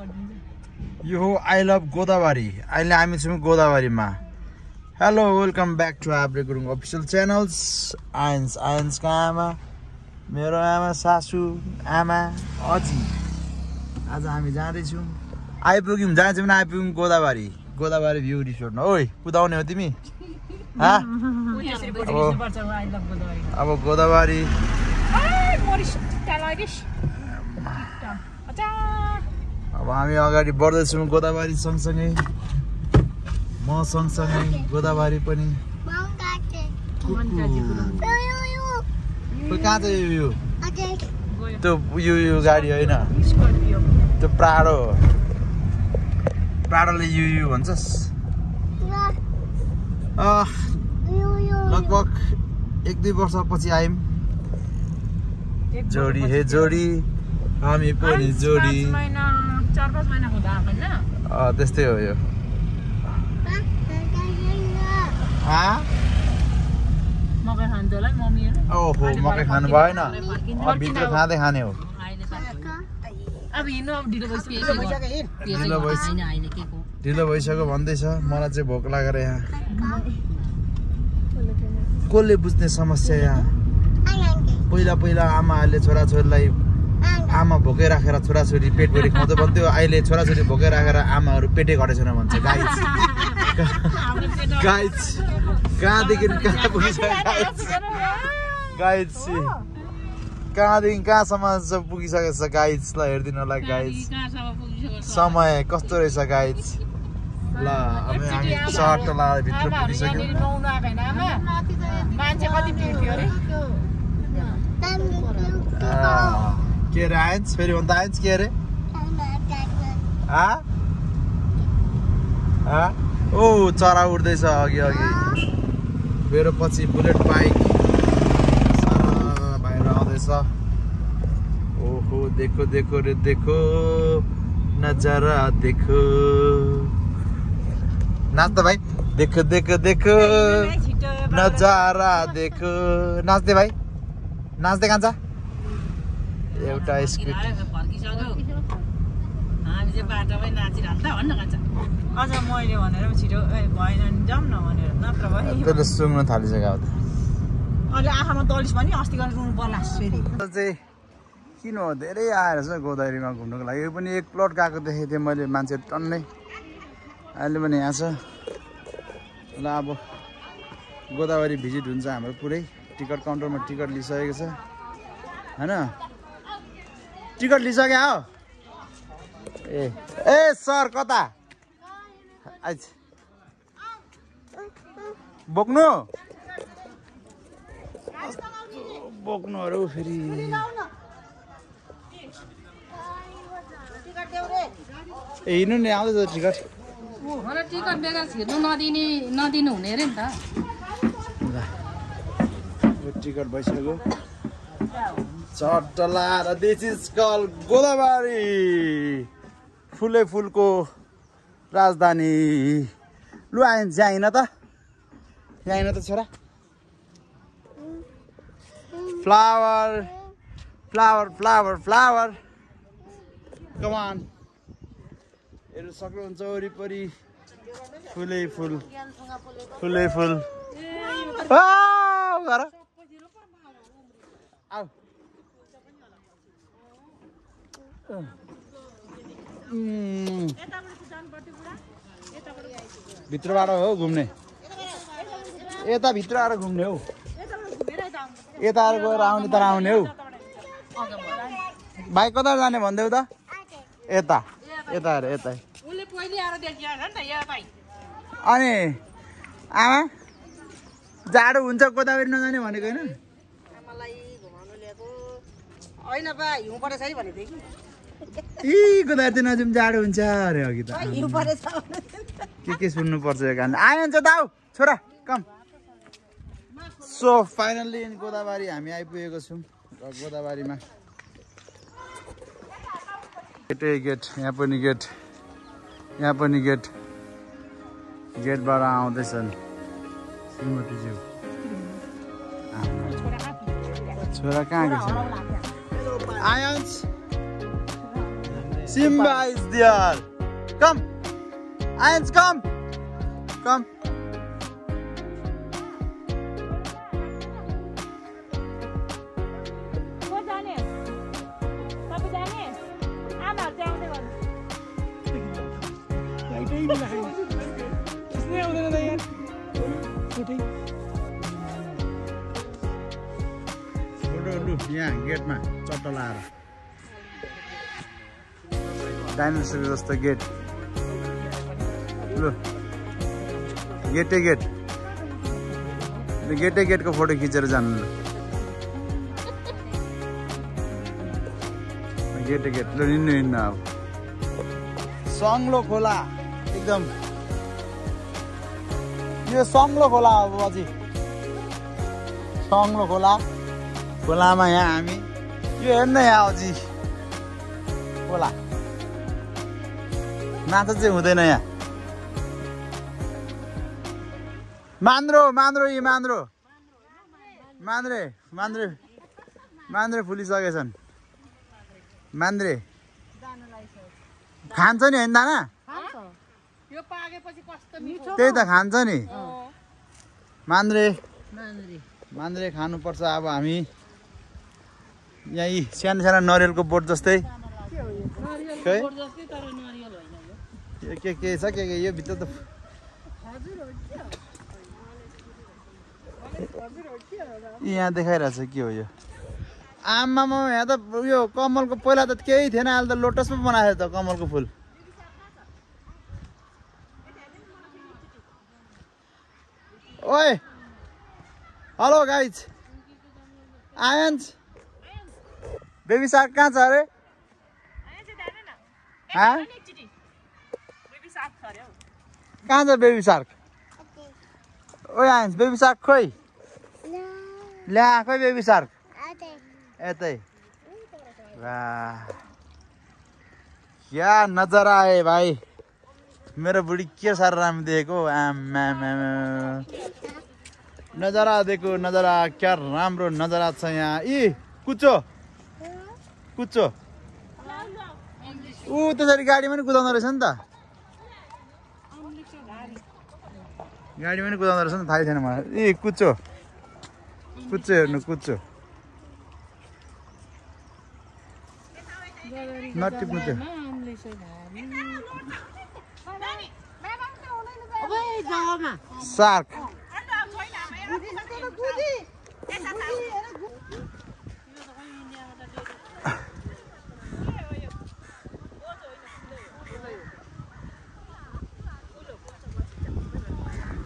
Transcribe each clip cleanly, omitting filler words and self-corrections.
यो हो I love Godavari अहिले हामी छौँ गोदावरीमा hello welcome back to Aabre Gurung official channels आयन्सका आमा मेरो आमा सासू आमा अजी आज हामी जाँदैछौँ आइपुग्यौँ जहाँ चाहिँ आइपुग्यौँ गोदावरी भ्यू रिसोर्टमा ओइ कुदाउने हो तिमी अब गोदावरी अब हामी अगाडि बढ्दैछौँ गोदावरी सँगसँगै म सँगसँगै गोदावरी पनि कहाँ छ यो त्यो यो गाडी होइन त्यो प्राडोले यु भन्छस् लगभग 1-2 वर्षपछि आयौँ जोडी हे जोडी हामी पनि जोडी 4-5 महिनाको त्यस्तै हो यो ओहो मकै खानु भएन भित्र खाँदै खाने हो ढिलो भइसक्यो भन्दैछ मलाई चाहिँ भोक लागेर यहाँ कसले बुझ्ने समस्या यहाँ पहिला आमाहरूले छोराछोरीलाई आमा भोकै राखेर छोराछोरी पेटभरि खुवाउँदै भन्थ्यो अहिले छोराछोरी भोकै राखेर आमाहरू पेटै घटेछन् भन्छ गाइज कहाँदेखि कहाँ पुगिसक्यो गाइज कहाँदेखि कहाँसम्म पुगिसकेको छ गाइजलाई हेरिदिनु होला गाइज समय कस्तो रहेछ गाइज ल अब हामी सर्ट लगाएर भित्र पुगिसक्यौँ के अरे आइन्स फेरि भन्दा आइन्स के अरे ओ चरा उड्दैछ अघि मेरो पछि बुलेट बाइक बाहिर आउँदैछ ओहो देखो देखो रे देखो नजारा देखो नाच त भाइ देखो देखो देखो नजारा देखो नाच्दै भाइ नाच्दै कान्छ एउटा स्क्रिप्ट त्यसले सुँग्न थालिसक्यो चाहिँ किन हो धेरै आएर छ गोदावरीमा घुम्नुको लागि यो पनि एक प्लट गएको देखेको थिएँ मैले मान्छे टन्नै अहिले पनि यहाँ छ ल अब गोदावरी भिजिट हुन्छ हाम्रो पुरै टिकट काउन्टरमा टिकट लिइसकेको छ होइन टिकट लिइसक्यो हो ए सर कता बोक्नुहरू फेरि ए हिँड्नु नि आउँदैछ टिकट टिकट बेगर छिर्नु नदिनु हुने अरे नि त टिकट भइसक्यो चट्ट लाएर दिस इज कल गोदावरी फुलै फुलको राजधानी लु आइन्छ यहाँ हिँड त छोरा फ्लावर फ्लावर फ्लावर फ्लावर कमान हेर्नु सक्नुहुन्छ वरिपरि फुलै फुल गर आऊ भित्रबाट हो घुम्ने यता भित्र आएर घुम्ने हौ यता आएर गएर आउने तर आउने हौ भाइ कता जाने भन्दै त यता अरे यता अनि आमा जाडो हुन्छ गोदावरी नजाने भनेको होइन गोदावरी चाहिँ नजाउँ जाडो हुन्छ अरे अघि त के सुन्नु पर्छ यो गाना आइन्छ त आऊ छोरा कम सो फाइनल्ली गोदावरी हामी आइपुगेको छौँ र गोदावरीमा गेट यहाँ पनि गेट गेटबाट आउँदैछन् श्रीमतीज्यू छोरा कहाँ गएछ ions Simba is there. Come. Ians, come. Come. यहाँ गेटमा चट्टा लाएर डाइनोसर जस्तो गेट लु गेटै गेटको फोटो खिचेर जानु ल गेटै गेट लु हिँड्नु अब सङ्लो खोला एकदम यो सङ्लो खोला अब अझै सङ्लो खोलामा यहाँ हामी यो हेर्न यहाँ अझै खोला माछा चाहिँ हुँदैन यहाँ मान्द्रे फुलिसकेछन् मान्द्रे खान्छ नि होइन दाना त्यही त खान्छ नि मान्द्रे खानुपर्छ अब हामी यही सानो नरियलको बोट जस्तै के छ के यो भित्र त यहाँ देखाइरहेछ के हो यो आमामा यहाँ त यो कमलको पहिला त केही थिएन अहिले त लोटस पो बनाएको त कमलको फुल ओए hello guys Ayans baby shark कहाँ छ अरे कहाँ छ बेबी सार्क ओए आयन्स बेबी सार्क खोइ ल्या खोइ बेबी सार्क यतै वाह क्या नजारा है भाइ मेरो बुढी के साह्रो राम्रो देखेको नजारा देखो नजारा क्या राम्रो नजारा छ यहाँ इ कुचो ऊ त्यसरी गाडीमा नि कुदाउँदो रहेछ नि त गाडीमा नि कुदाउँदो रहेछ नि थाहै छैन मलाई इ कुचो हेर्नु कुचो नटिप्नु त्यो सार्क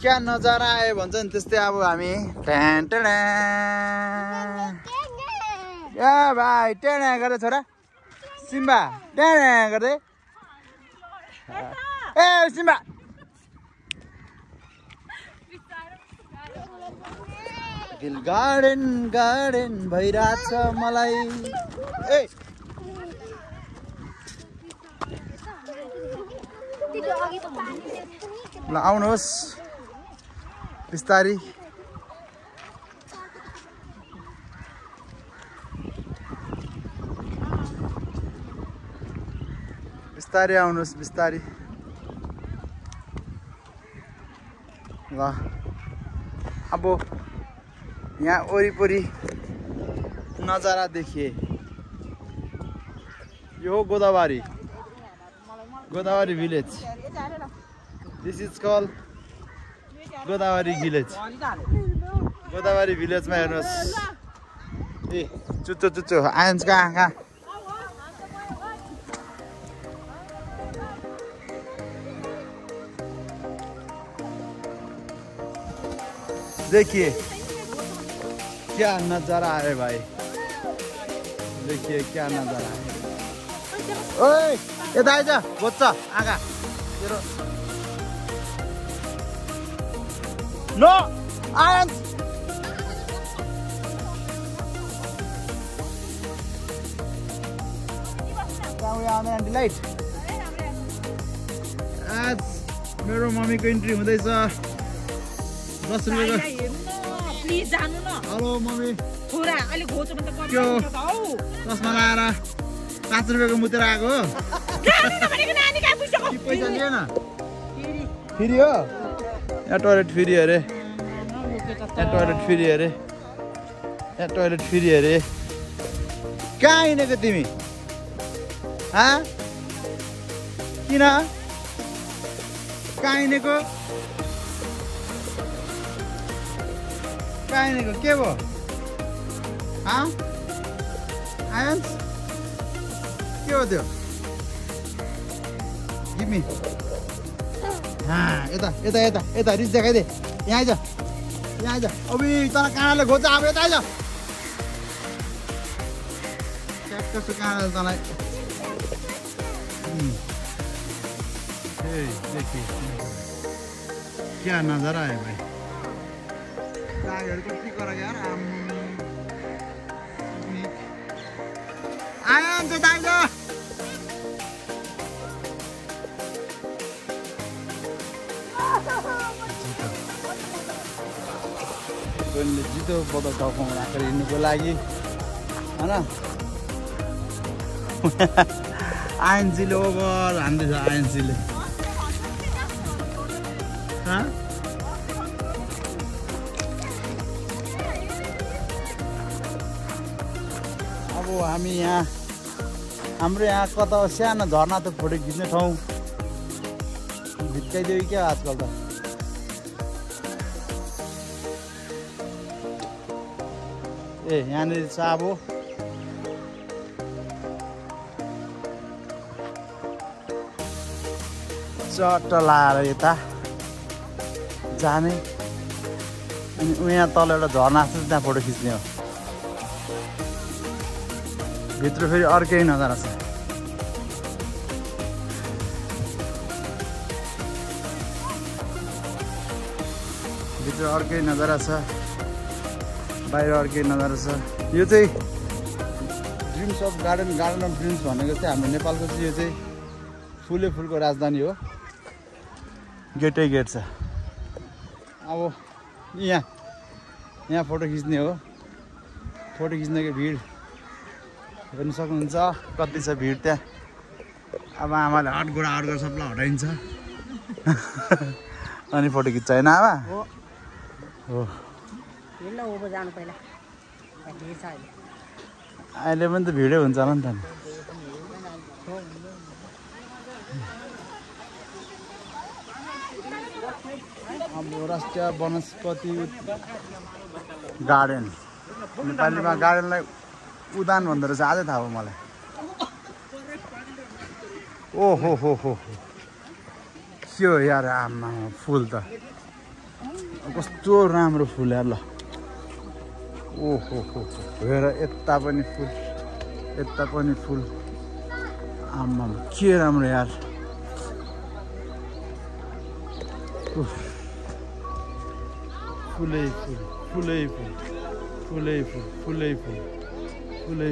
क्या नजारा आयो भन्छ नि त्यस्तै अब हामी भाइ टेना गर्दै छोरा सिम्बा टेना गर्दै ए सिम्बा दिल गार्डन भइरहेछ मलाई ए ल आउनुहोस् बिस्तारी आउनुहोस् बिस्तारी ल अब यहाँ वरिपरि नजारा देखिए यो हो गोदावरी भिलेज दिस इज कल गोदावरी भिलेजमा हेर्नुहोस् ए चुच्चो आयन्स कहाँ देखिए क्या नजारा है भाई देखिए क्या नजारा है ओए यता आइज बोच्छ आगा तेरो नो आयन्स आउँदैन लाइट आज मेरो मम्मीको इन्ट्री हुँदैछ 10 रुपैयाँको हेलो मम्मी चस्मा लगाएर 5 रुपैयाँको मुतेर आएको पैसा लिएन फ्री हो यहाँ टोइलेट फ्री अरे यहाँ टोइलेट फ्री अरे यहाँ टोइलेट फ्री अरे कहाँ हिँडेको तिमी किन कहाँ हिँडेको के भयो आयन्स के हो त्यो गिमी यता यता यता यता रिस देखाइदे यहाँ आइज अबि तल काँडाले खोज्छ अब यता आइज कस्तो काँडाले तँलाई देखिए क्या नजारा है भाई कागहरू कति कर यार आयन चाहिँ दाइज जितो बदल टाउकोमा राखेर हिँड्नुको लागि होइन आइएनसीले ओभर हान्दैछ आइएनसीले अब हामी यहाँ हाम्रो यहाँ कता सानो झर्ना त फोटो खिच्ने ठाउँ भित्काइदियो क्या आजकल त ए यहाँनिर छ अब चट्ट लाएर यता जाने अनि यहाँ तल एउटा झर्ना छ त्यहाँ फोटो खिच्ने हो भित्र फेरि अर्कै नजारा छ भित्र अर्कै नजारा छ बाहिर अर्कै नजारा छ यो चाहिँ dreams of garden of dreams भनेको चाहिँ हाम्रो नेपालको चाहिँ यो चाहिँ फुलै फुलको राजधानी हो गेटै गेट छ अब यहाँ फोटो खिच्ने हो फोटो खिच्नेको भिड हेर्न सक्नुहुन्छ कति छ भिड त्यहाँ अब आमाले हटगोडा सबलाई हटाइन्छ अनि फोटो खिच्छ होइन आमा हो अहिले पनि त भिडै हुन्छ होला नि त अब राष्ट्रिय वनस्पति गार्डन नेपालीमा गार्डनलाई उद्यान भन्दो रहेछ आजै थाहा भयो मलाई ओहो हो के हो यार आमा फुल त कस्तो राम्रो फुल यार ल ओहो हेर यता पनि फुल आमा के राम्रो यार फुलै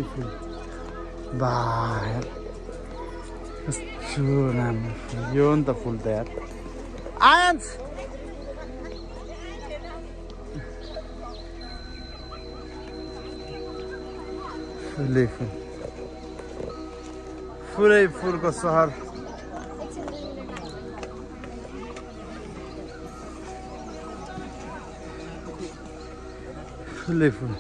फुल बा कस्तो राम्रो फुल यो नि त फुल त यार आयन्स फुलै फुलको सहर फुलै फुल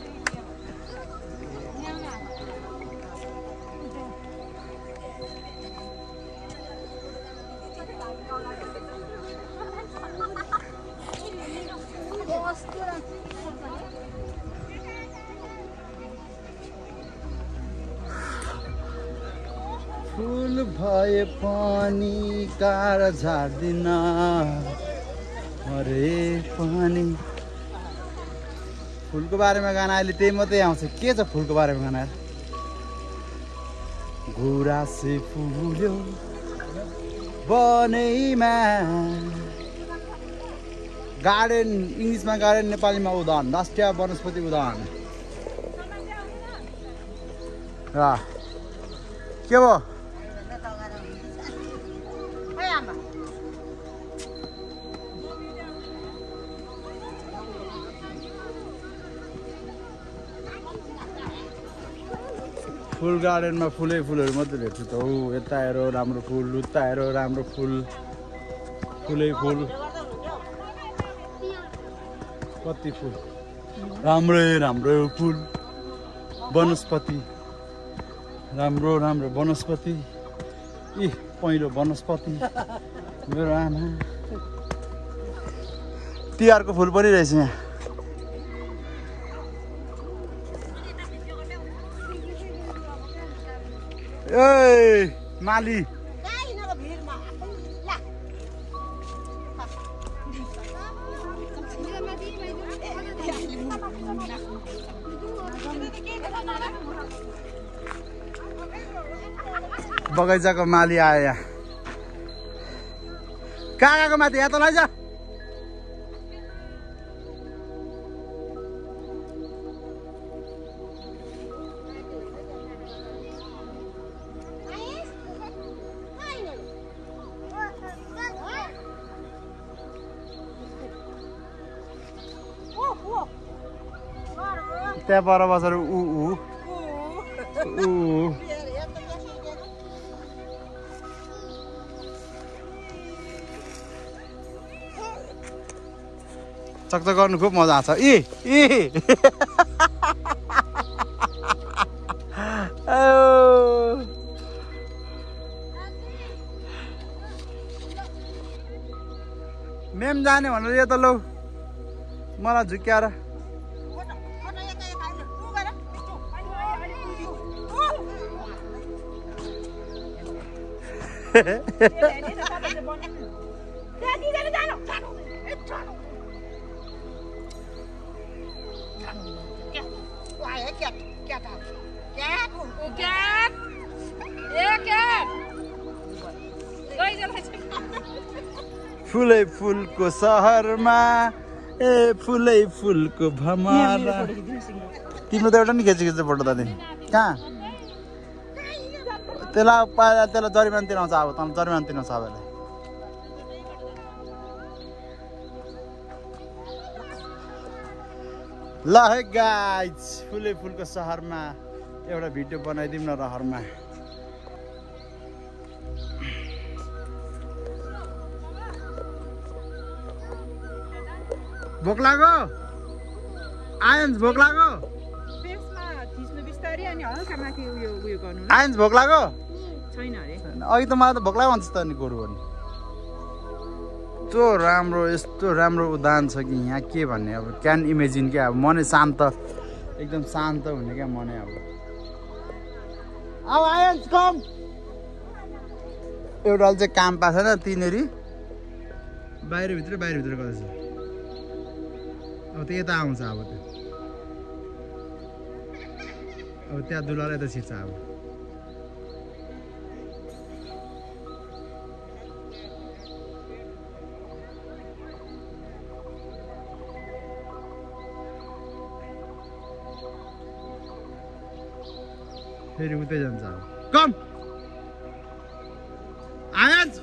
फुल भए पनि कार झार्दिन अरे पानी फुलको बारेमा गाना अहिले त्यही मात्रै आउँछ के छ फुलको बारेमा गाना गुराँसे फुल्यो बनैमा गार्डन इङ्ग्लिसमा गार्डन नेपालीमा उद्यान राष्ट्रिय वनस्पति उद्यान के भयो फुल गार्डनमा फुलै फुलहरू मात्रै भेट्छु त हौ यता हेर राम्रो फुल उता हेर राम्रो फुल फुलै फुल कति फुल राम्रो फुल वनस्पति राम्रो वनस्पति इ पहिलो वनस्पति मेरो आमा तिहारको फुल पनि रहेछ यहाँ ए माली बगैँचाको माली आयो यहाँ कहाँ गएको माथि यहाँ त लैजा त्यहाँ पर बसेर ऊ चकचक गर्नु खुब मजा आउँछ मेम जाने भनेर यो त लौ मलाई झुक्क्याएर फुलै फुलको सहरमा ए फुलै फुलको भमरा तिम्रो त एउटा नि खिच्छ फोटो त कहाँ त्यसलाई जरिमाना तिर्नु आउँछ अब त जरिमाना तिर्नु छ अब ल है गाइज फुलै फुलको सहरमा एउटा भिडियो बनाइदिउँ न रहरमा भोक लाग्यो आयन्स भोक लाग्यो आयन्स भोक लाग्यो छैन अरे अघि त मलाई त भोक लाग्यो भन्छ त नि गोरु भने यस्तो राम्रो उदाहरण छ कि यहाँ के भन्ने अब क्यान इमेजिन क्या अब मनै शान्त एकदम शान्त हुने क्या मनै अब आयन्स कम एउटाले चाहिँ काम पाएको छैन तिनीहरू बाहिरभित्र गर्दैछ अब त्यो यता आउँछ अब त्यो अब त्यहाँ दुलालाई यता छिर्छ अब फेरि उतै जान्छ अब कम आयन्स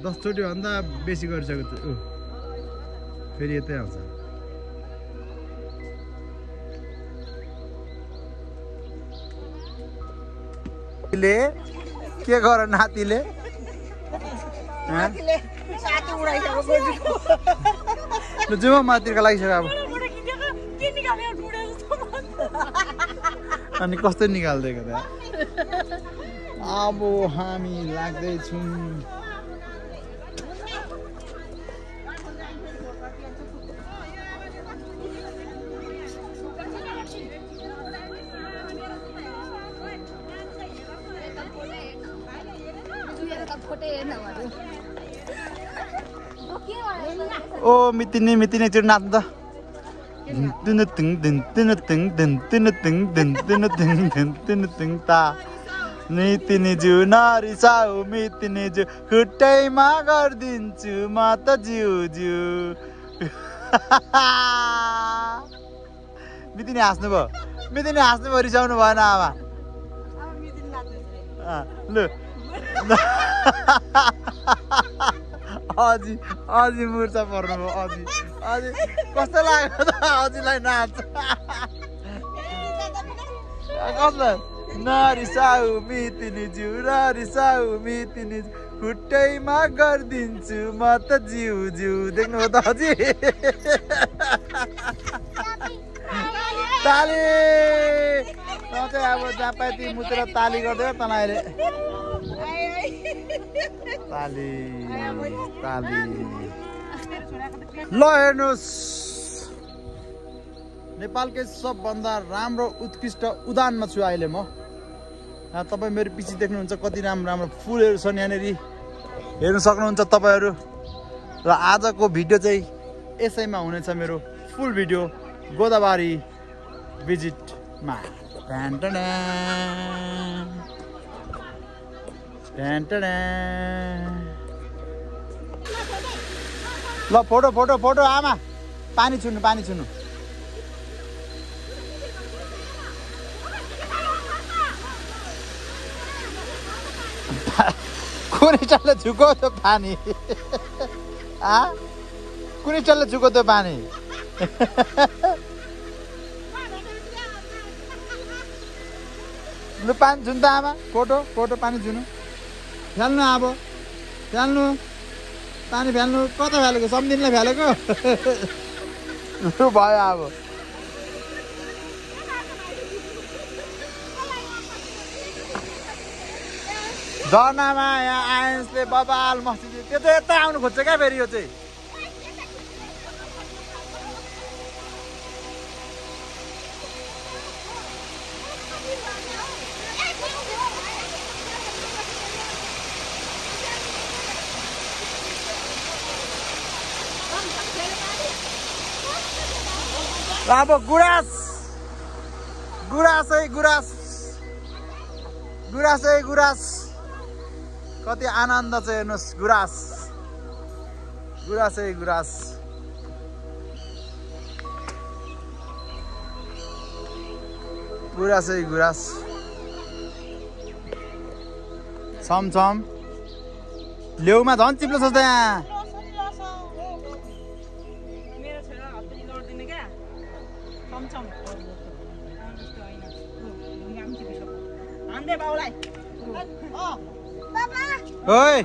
10 चोटि भन्दा बेसी गरिसक्यो फेरि यतै आउँछ के गर नातिले जुमा मातिरका लागिसक्यो अब अनि कस्तो निकाल्दिएको त अब हामी लाग्दैछौँ ओ मितिनी एकचोटि नाच्नु त मितिनी जु नरिसाउ मितिनी जु खुट्टैमा गरिदिन्छु म त जिउ मितिनी हाँस्नुभयो रिसाउनु भएन आमा ल अझै मुर्छा पर्नुभयो अझै हजुर कस्तो लाग्यो त हजुरलाई नाच कस्तो नरिसाउ मितिनी जिउ नरिसाउ मितिनी खुट्टैमा गरिदिन्छु म त जिउ जिउ देख्नु त हजुर ताली त चाहिँ अब जहाँ पाए ती मुतेर ताली गरिदियो तँलाई अहिले ताली ताली ल हेर्नुहोस् नेपालकै सबभन्दा राम्रो उत्कृष्ट उद्यानमा छु अहिले म तपाईँ मेरो पछि देख्नुहुन्छ कति राम्रो राम्रो फुलहरू छन् यहाँनिर हेर्नु सक्नुहुन्छ तपाईँहरू र आजको भिडियो चाहिँ यसैमा हुनेछ मेरो फुल भिडियो गोदावरी भिजिटमा ल फोटो फोटो फोटो आमा पानी छुनु कुनै चल्ला झुको त्यो पानी कुनै चल्ला झुको त्यो पानी लु पानी छुनु त आमा फोटो फोटो पानी छुनु फ्याल्नु अब फ्याल्नु पानी फ्याल्नु कता फ्यालेको सम्झिनलाई फ्यालेको लु भयो अब झरनामा यहाँ आयन्सले बबाल मस्जिद त्यो चाहिँ यता आउनु खोज्छ क्या फेरि यो चाहिँ अब गुराँसै कति आनन्द छ हेर्नुहोस् गुराँसै छमछम लेउमा झन् चिप्लो छ त यहाँ ओइ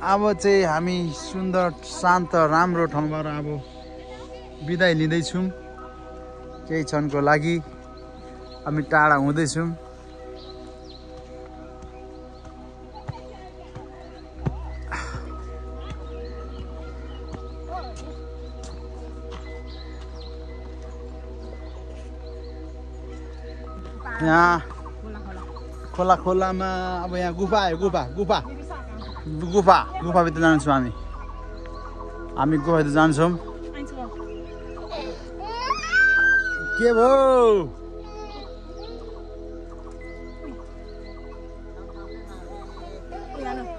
अब चाहिँ हामी सुन्दर शान्त राम्रो ठाउँबाट अब बिदाई लिँदैछौँ केही क्षणको लागि हामी टाढा हुँदैछौँ यहाँ खोलामा अब यहाँ गुफा आयो गुफाभित्र जान्छौँ हामी गुफाभित्र जान्छौँ के भयो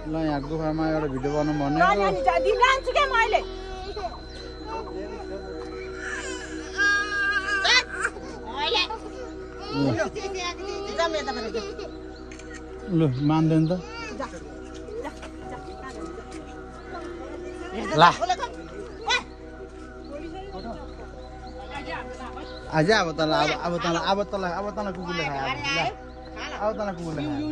ल यहाँ गुफामा एउटा भिडियो बनाउनु भनेको ल मान्दैन त ल आज अब तँलाई कुकुरले खायो अब तँलाई कुकुरले खायो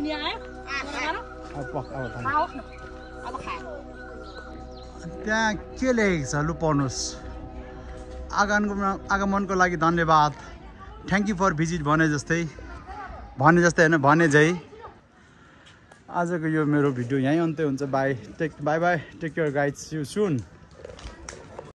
त्यहाँ के लेखेको छ लु पढ्नुहोस् आगमनको लागि धन्यवाद थ्याङ्क यू फर भिजिट भने जस्तै होइन भने झै आजको यो मेरो भिडियो यहीँ अन्त्य हुन्छ bye take care guys see you soon